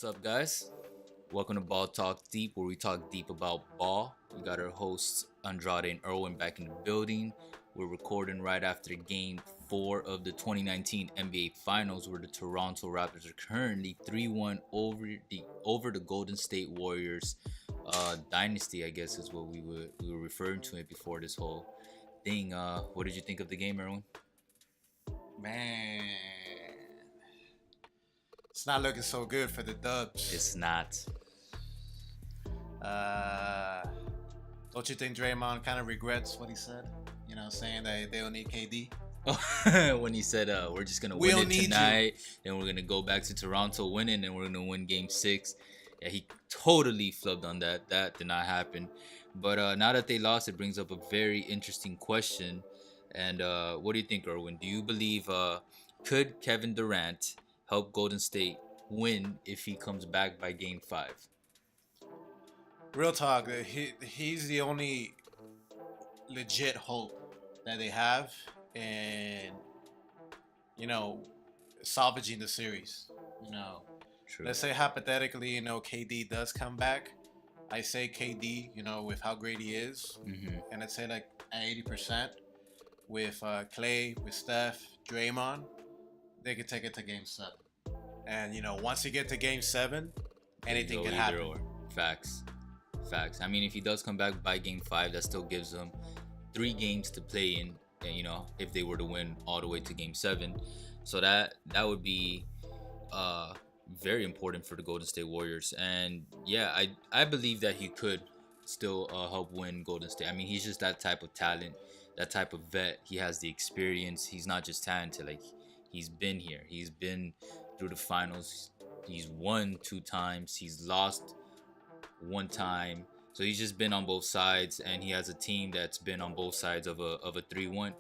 What's up, guys? Welcome to Ball Talk Deep, where we talk deep about ball. We got our hosts Andrade and Erwin back in the building. We're recording right after game 4 of the 2019 NBA Finals, where the Toronto Raptors are currently 3-1 over the Golden State Warriors. Dynasty, I guess, is what we were referring to it before this whole thing. What did you think of the game, Erwin? Man, it's not looking so good for the Dubs. It's not. Uh, don't you think Draymond kind of regrets what he said? Saying that they don't need KD. When he said we're just gonna We win don't it need tonight, and we're gonna go back to Toronto winning, and we're gonna win Game 6. Yeah, he totally flubbed on that. That did not happen. But now that they lost, it brings up a very interesting question. And what do you think, Erwin? Do you believe could Kevin Durant help Golden State win if he comes back by Game 5? Real talk, he's the only legit hope that they have in, salvaging the series. True. Let's say hypothetically, KD does come back. I say KD, with how great he is, and let's say like at 80%. With Clay, with Steph, Draymond, they could take it to Game 7. And once you get to Game 7, anything can happen. Or. Facts. I mean, if he does come back by Game 5, that still gives them 3 games to play in. And, if they were to win all the way to Game 7, so that would be very important for the Golden State Warriors. And yeah, I believe that he could still help win Golden State. I mean, he's just that type of talent. That type of vet. He has the experience. He's not just talented. Like, he's been here. He's been through the finals. He's won 2 times. He's lost 1 time. So he's just been on both sides, and he has a team that's been on both sides of a 3-1.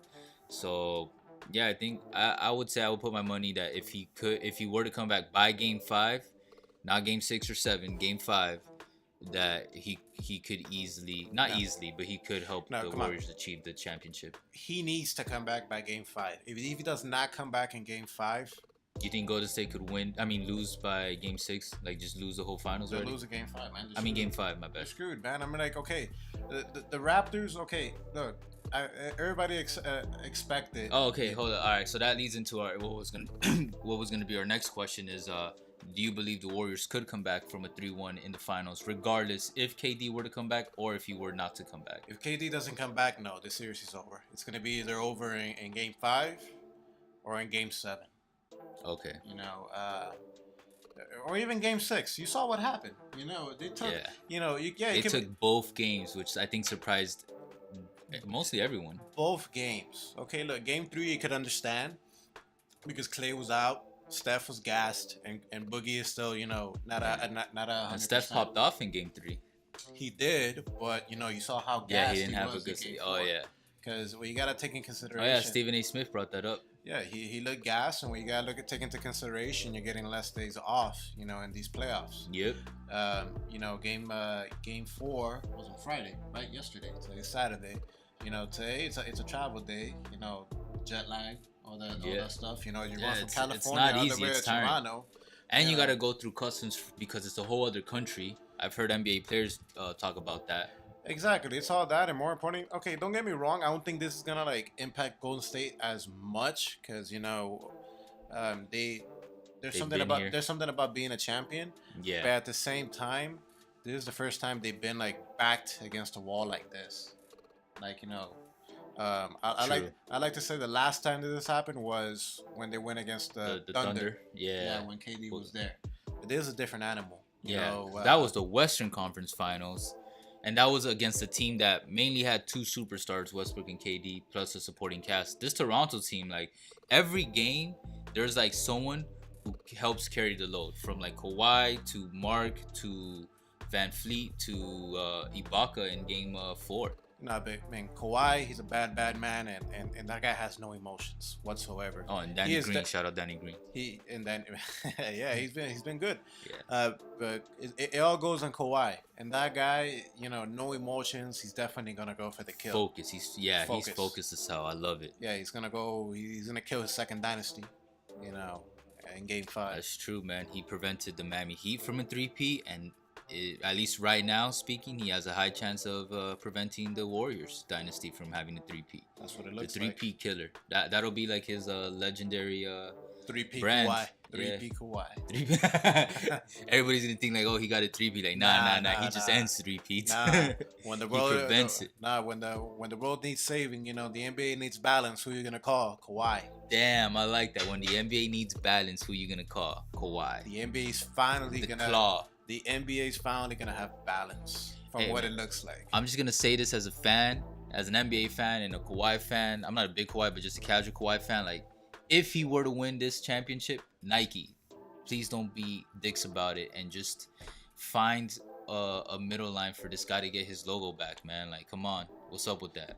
So yeah, I think I would say I would put my money that if he were to come back by Game 5, not Game 6 or 7, Game 5, that he could easily, not easily, but he could help the Warriors achieve the championship. He needs to come back by Game 5. If he does not come back in Game 5, do you think Golden State could lose by Game 6, like just lose the whole finals they'll already? lose a Game 5, man. Game 5, my bad. They're screwed, man. I'm like, okay, the Raptors, okay, look, everybody expected. Oh, okay, hold on. All right, so that leads into our what was gonna be our next question is do you believe the Warriors could come back from a 3-1 in the finals, regardless if KD were to come back or if he were not to come back? If KD doesn't come back, no, the series is over. It's gonna be either over in Game 5 or in Game 7. Okay. Or even Game 6. You saw what happened. They took. They took both games, which I think surprised mostly everyone. Both games. Okay, look, Game 3 you could understand because Clay was out. Steph was gassed, and Boogie is still, not a 100%. And Steph popped off in Game 3. He did, but you saw how gassed he didn't have a good. Oh yeah. Because you gotta take in consideration. Oh yeah, Stephen A. Smith brought that up. Yeah, he looked gassed, and when you gotta take into consideration, you're getting less days off, in these playoffs. Yep. Game 4 was on Friday, right? Yesterday. Today's Saturday. Today it's a travel day. Jet lag. All that stuff. You're going from California it's not all easy. the way It's to tiring. Toronto. And you got to go through customs because it's a whole other country. I've heard NBA players talk about that. Exactly. It's all that, and more importantly, okay, don't get me wrong. I don't think this is gonna impact Golden State as much because there's something about being a champion. Yeah. But at the same time, this is the first time they've been backed against a wall like this. I like to say the last time that this happened was when they went against the Thunder. Yeah. When KD was there. But this is a different animal. That was the Western Conference Finals, and that was against a team that mainly had 2 superstars, Westbrook and KD, plus a supporting cast. This Toronto team, every game, there's someone who helps carry the load, from Kawhi to Mark to Van Fleet to Ibaka in Game 4. Nah, but man, Kawhi, he's a bad man, and that guy has no emotions whatsoever. Oh, and Danny Green, shout out Danny Green. Yeah, he's been good. Yeah. But it all goes on Kawhi, and that guy, no emotions. He's definitely gonna go for the kill. Focus. He's focused as hell. I love it. Yeah, he's gonna kill his second dynasty. in Game 5. That's true, man. He prevented the Miami Heat from a three-peat, and at least right now, speaking, he has a high chance of preventing the Warriors dynasty from having a three-peat. That's what it The looks like. three-peat killer. That'll be like his legendary 3P brand. Kawhi. Yeah. 3P Kawhi. Everybody's gonna think like, oh, he got a three-peat. Like, nah. He just ends three-peats. Nah. When the world prevents it. Nah, when the world needs saving, you know, the NBA needs balance. Who you gonna call? Kawhi. Damn, I like that. When the NBA needs balance, who you gonna call? Kawhi. The NBA's finally The gonna claw. The NBA's finally gonna have balance from Hey, what man. it looks like. I'm just gonna say this as a fan, as an NBA fan and a Kawhi fan. I'm not a big Kawhi, but just a casual Kawhi fan. Like, if he were to win this championship, Nike, please don't be dicks about it and just find a middle line for this guy to get his logo back, man. Like, come on, what's up with that?